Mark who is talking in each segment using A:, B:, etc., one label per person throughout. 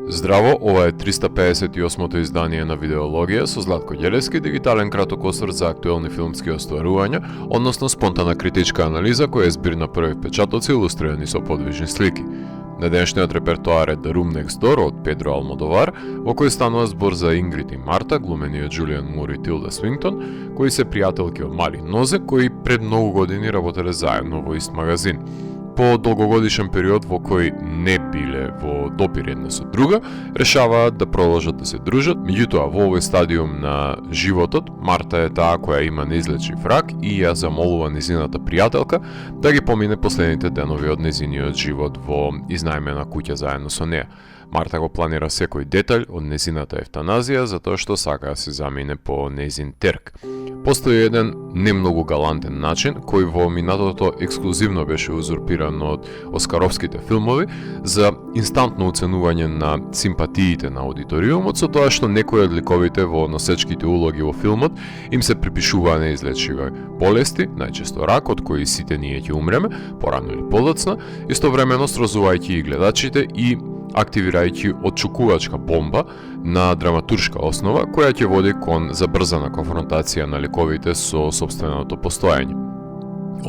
A: Здраво, ова е 358-то издание на Видеологија со Златко Ѓелевски, дигитален краток осврт за актуелни филмски остварувања, односно спонтана критичка анализа која е збир на први впечатоци илустрирани со подвижни слики. На денешниот репертоар е The Room Next Door од Педро Алмодовар, во кој станува збор за Ингрид и Марта, глумени од Џулијан Мур и Тилда Свинтон, кои се пријателки од мали нозе, кои пред многу години работеле заедно во ист магазин. По долгогодишен период во кој не биле во допир една со друга, решаваат да продолжат да се дружат. Меѓутоа, во овој стадиум на животот, Марта е таа која има неизлечив рак и ја замолува незината пријателка да ги помине последните денови од незиниот живот во изнајмена куќа заедно со неа. Марта го планира секој детаљ од незината евтаназија затоа што сака да се замине по незин терк. Постои еден не многу галантен начин кој во минатото ексклузивно беше узурпиран од оскаровските филмови за инстантно оценување на симпатиите на аудиториумот со тоа што некои од ликовите во носечките улоги во филмот им се припишува неизлечиви болести, најчесто рак од кои сите ние ќе умреме, порано или подоцна, истовремено срозувајќи и гледачите и активирајќи отчукувачка бомба на драматуршка основа која ќе води кон забрзана конфронтација на ликовите со собственото постоење.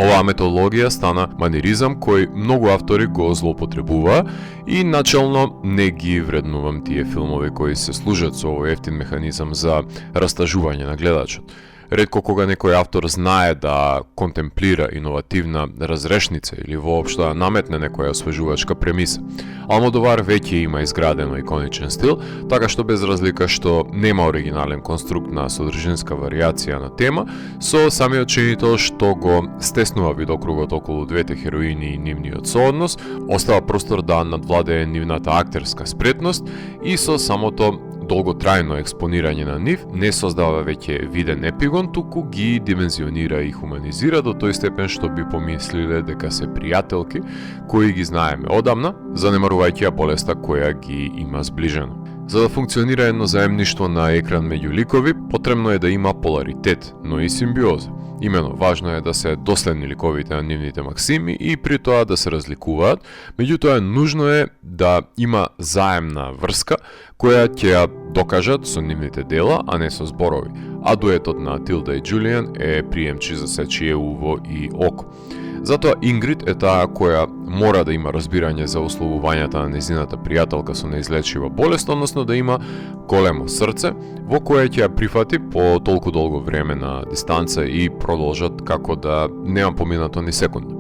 A: Оваа методологија стана маниризам кој многу автори го злоупотребуваа и начелно не ги вреднувам тие филмови кои се служат со овој ефтин механизам за растажување на гледачот. Ретко кога некој автор знае да контемплира иновативна разрешница или воопшто да наметне некоја освежувачка премиса. Алмодовар веќе има изградено иконичен стил, така што без разлика што нема оригинален конструкт на содржинска варијација на тема, со самиот чинител што го стеснува видокругот околу двете хероини и нивниот сооднос, остава простор да надвладее нивната актерска спретност и со самото долготрајно експонирање на нив не создава веќе виден епигон, туку ги димензионира и хуманизира до тој степен што би помислиле дека се пријателки кои ги знаеме одамна, занемарувајќи ја болеста која ги има зближено. За да функционира едно заемништво на екран меѓу ликови, потребно е да има поларитет, но и симбиоза. Имено, важно е да се доследни ликовите на нивните максими и при тоа да се разликуваат, меѓутоа нужно е да има заемна врска која ќе ја докажат со нивните дела, а не со зборови. А дуетот на Тилда и Џулијан е приемчи за сечие уво и око. Затоа Ингрид е таа која мора да има разбирање за условувањата на незината пријателка со неизлечива болест, односно да има големо срце, во кое ќе ја прифати по толку долго време на дистанца и продолжат како да нема поминато ни секунда.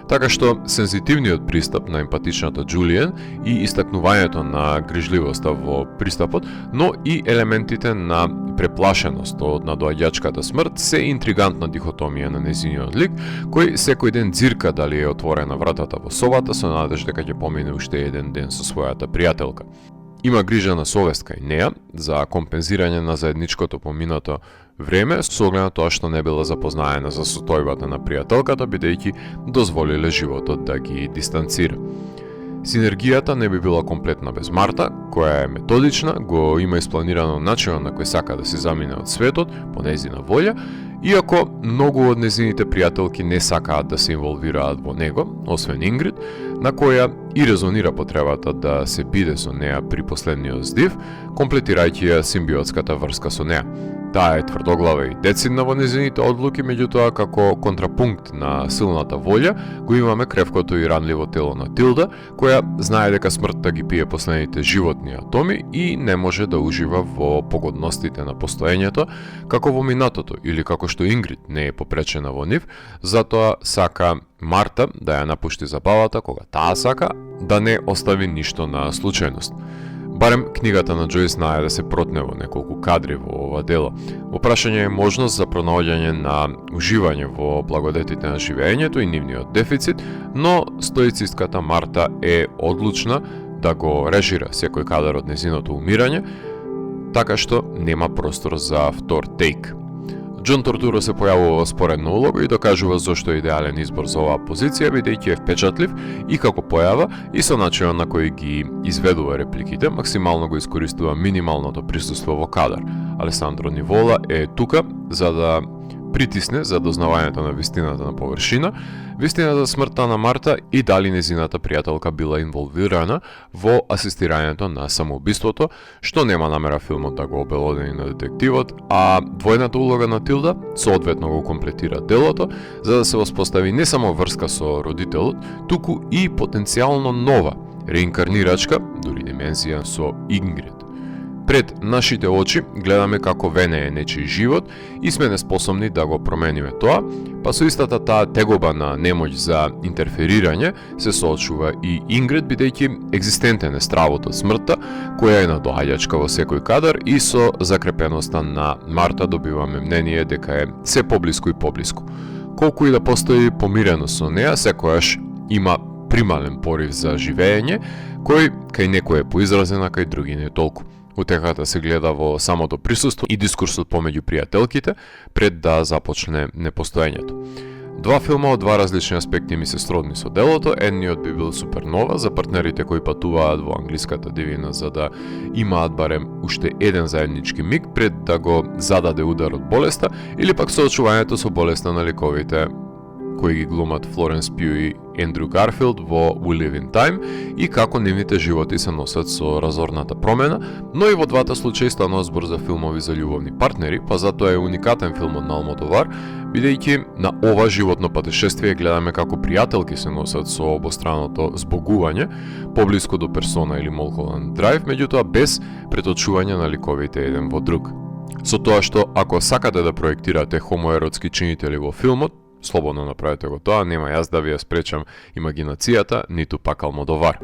A: Така што сензитивниот пристап на емпатичната Џулијан и истакнувањето на грижливоста во пристапот, но и елементите на преплашеност од надоаѓачката смрт се интригантна дихотомија на незиниот лик, кој секој ден ѕирка дали е отворена вратата во собата со надеж дека ќе помине уште еден ден со својата пријателка. Има грижа на совест кај неа за компензирање на заедничкото поминато време, со оглед на тоа што не била запознаена за состојбата на пријателката, бидејќи дозволиле животот да ги дистанцира. Синергијата не би била комплетна без Марта, која е методична, го има испланирано начинот на кој сака да се замине од светот по незина волја, иако многу од незините пријателки не сакаат да се инволвираат во него, освен Ингрид, на која и резонира потребата да се биде со неа при последниот здив, комплетирајќи ја симбиотската врска со неа. Таа е тврдоглава и децидна во незините одлуки, меѓутоа како контрапункт на силната волја го имаме кревкото и ранливо тело на Тилда, која знае дека смртта ги пие последните животни атоми и не може да ужива во погодностите на постоењето, како во минатото или како што Ингрид не е попречена во нив, затоа сака Марта да ја напушти забавата кога таа сака, да не остави ништо на случајност. Барем книгата на Џојс знае да се протне во неколку кадри во ова дело. Во прашање е можност за пронаоѓање на уживање во благодетите на живеењето и нивниот дефицит, но стоицистката Марта е одлучна да го режира секој кадар од незиното умирање, така што нема простор за втор тейк. Џон Тортуро се појавува во споредна улога и докажува зошто е идеален избор за оваа позиција, бидејќи е впечатлив и како појава и со начинот на кој ги изведува репликите, максимално го искористува минималното присуство во кадар. Алесандро Нивола е тука за да притисне за дознавањето на вистината на површина, вистината за смртта на Марта и дали незината пријателка била инволвирана во асистирањето на самоубиството, што нема намера филмот да го обелодени на детективот, а двојната улога на Тилда соодветно го комплетира делото, за да се воспостави не само врска со родителот, туку и потенцијално нова, реинкарнирачка, дури димензија со Ингрид. Пред нашите очи гледаме како венее нечиј живот и сме неспособни да го промениме тоа, па со истата таа тегоба на немоќ за интерферирање се соочува и Ингрид, бидејќи екзистентен е стравот од смртта, која е надоаѓачка во секој кадар, и со закрепеноста на Марта добиваме мнение дека е се поблиску и поблиску. Колку и да постои помиреност со неа, секојаш има примален порив за живење, кој кај некој е поизразен, а кај други не толку. Утехата се гледа во самото присуство и дискурсот помеѓу пријателките пред да започне непостоењето. Два филма од два различни аспекти ми се сродни со делото. Едниот би бил Супернова за партнерите кои патуваат во англиската дивина за да имаат барем уште еден заеднички миг пред да го зададе удар од болеста, или пак соочувањето со болеста на ликовите кои ги глумат Флоренс Пју и Ендрю Гарфилд во We Live in Time и како нивните животи се носат со разорната промена, но и во двата случаи станува збор за филмови за љубовни партнери, па затоа е уникатен филмот на Алмодовар, бидејќи на ова животно патешествие гледаме како пријателки се носат со обостраното збогување, поблиску до Персона или Mulholland Drive, меѓутоа без преточување на ликовите еден во друг. Со тоа што ако сакате да проектирате хомоеротски чинители во филмот, слободно направете го тоа, нема јас да ви ја спречам имагинацијата, ниту пак Алмодовар.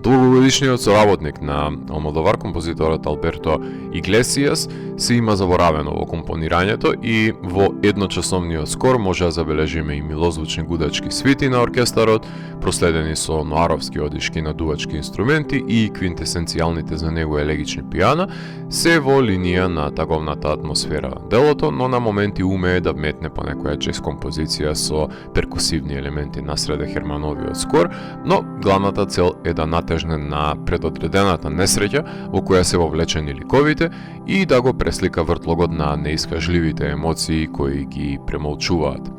A: Долгогодишниот соработник на Алмодовар, композиторот Алберто Иглесијас, се има заборавено во компонирањето и во едночасовниот скор може да забележиме и милозвучни гудачки свити на оркестарот, проследени со ноаровски одишки на дувачки инструменти и квинтесенцијалните за него елегични пијана, се во линија на таковната атмосфера делото, но на моменти умее да вметне по некоја джез композиција со перкусивни елементи насреде Хермановиот скор, но главната цел е да натежне на предодредената несреќа во која се вовлечени ликовите и да го преслика вртлогот на неискажливите емоции кои ги премолчуваат.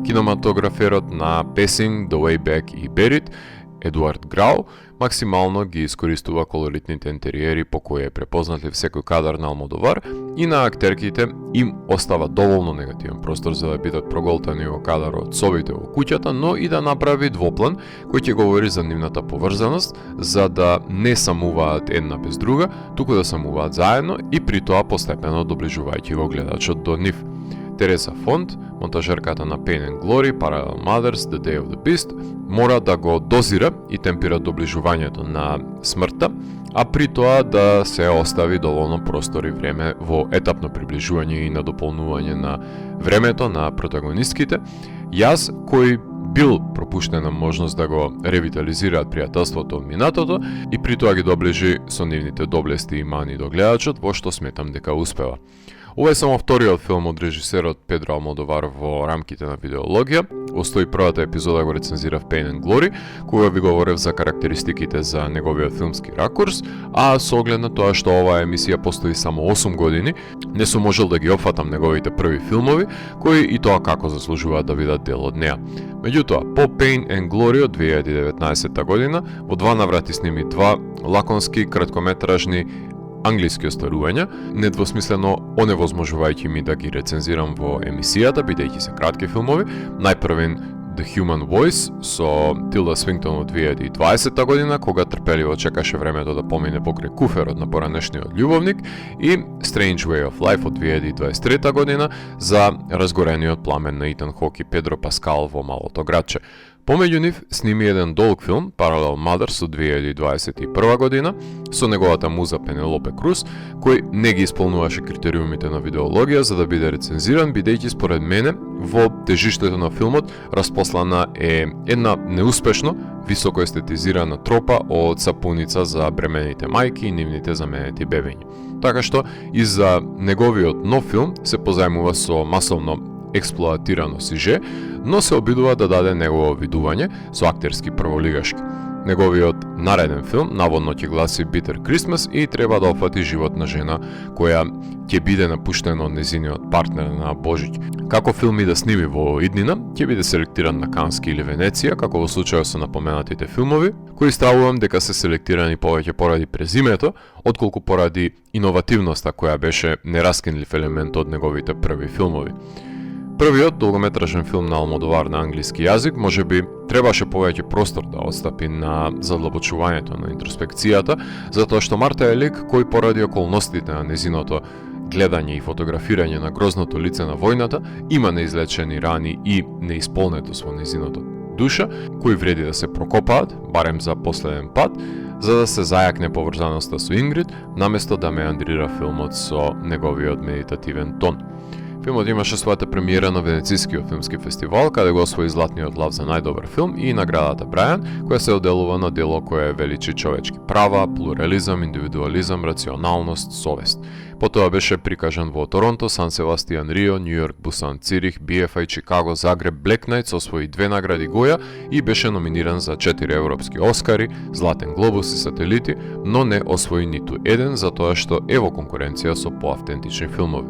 A: Кинематограферот на Passing, The Way Back и Buried, Едуард Грау, максимално ги искористува колоритните интериери по кои е препознатлив секој кадар на Алмодовар и на актерките им остава доволно негативен простор за да бидат проголтани во кадар од собите во куќата, но и да направи двоплан кој ќе говори за нивната поврзаност, за да не самуваат една без друга, туку да самуваат заедно и при тоа постепено доближувајќи го гледачот до нив. Тереса Фонт, монтажерката на Pain and Glory, Parallel Mothers, The Day of the Beast, мора да го дозира и темпира доближувањето на смртта, а при тоа да се остави доволно простор и време во етапно приближување и надополнување на времето на протагонистките. Јас, кој бил пропуштена можност да го ревитализираат пријателството од минатото и при тоа ги доближи со нивните доблести и мани до гледачот, во што сметам дека успева. Ова е само вториот филм од режисерот Педро Алмодовар во рамките на видеологија. Остои првата епизода го рецензирав Pain and Glory, кога ви говорев за карактеристиките за неговиот филмски ракурс, а со оглед на тоа што оваа емисија постои само 8 години, не сум можел да ги опфатам неговите први филмови, кои и тоа како заслужуваат да видат дел од неа. Меѓутоа, по Pain and Glory од 2019 година, во два наврати сними два лаконски краткометражни англиски остварувања, недвосмислено оневозможувајќи ми да ги рецензирам во емисијата, бидејќи се кратки филмови. Најпрвен The Human Voice со Тилда Свинтон од 2020 година, кога трпеливо чекаше времето да помине покрај куферот на поранешниот љубовник, и Strange Way of Life од 2023 година за разгорениот пламен на Итан Хок и Педро Паскал во Малото градче. Помеѓу нив сними еден долг филм, Parallel Mothers од 2021 година, со неговата муза Пенелопе Круз, кој не ги исполнуваше критериумите на видеологија за да биде рецензиран, бидејќи според мене во тежиштето на филмот распослана е една неуспешно, високо естетизирана тропа од сапуница за бремените мајки и нивните заменети бебиња. Така што и за неговиот нов филм се позајмува со масовно експлоатирано сиже, но се обидува да даде негово видување со актерски прволигашки. Неговиот нареден филм наводно ќе гласи Bitter Christmas и треба да опфати живот на жена која ќе биде напуштена од незиниот партнер на Божиќ. Како филм и да сними во иднина, ќе биде селектиран на Кански или Венеција, како во случајот со напоменатите филмови, кои стравувам дека се селектирани повеќе поради презимето, отколку поради иновативноста која беше нераскинлив елемент од неговите први филмови. Првиот долгометражен филм на Алмодовар на англиски јазик можеби требаше повеќе простор да отстапи на задлабочувањето на интроспекцијата, затоа што Марта е лик кој поради околностите на незиното гледање и фотографирање на грозното лице на војната има неизлечени рани и неисполнетост во незиното душа, кои вреди да се прокопаат, барем за последен пат, за да се зајакне поврзаноста со Ингрид, наместо да меандрира филмот со неговиот медитативен тон. Филмот имаше својата премиера на Венецискиот филмски фестивал, каде го освои Златниот лав за најдобар филм и наградата Брајан, која се оделува на дело кое величи човечки права, плурализам, индивидуализам, рационалност, совест. Потоа беше прикажан во Торонто, Сан Себастијан, Рио, Њу Јорк, Бусан, Цирих, BFI, Чикаго, Загреб, Блек Најтс, освои 2 награди Гоја и беше номиниран за 4 европски Оскари, Златен глобус и сателити, но не освои ниту еден затоа што е во конкуренција со поавтентични филмови.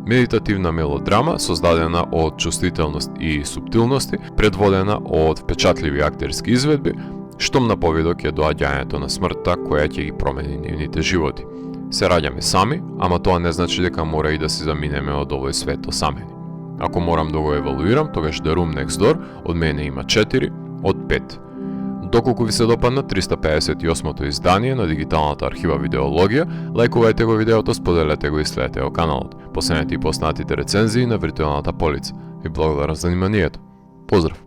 A: Медитативна мелодрама, создадена од чувствителност и суптилности, предводена од впечатливи актерски изведби, штом на повидок е доаѓањето на смртта која ќе ги промени нивните животи. Се раѓаме сами, ама тоа не значи дека мора и да си заминеме од овој свет осамени. Ако морам да го евалуирам, тогаш The Room Next Door од мене има 4 од 5. Доколку ви се допадна 358-то издание на дигиталната архива Видеологија, лајкувајте го видеото, споделете го и следете го каналот. Последете и поснатите рецензии на виртуелната полица. Ви благодарам за вниманието. Поздрав!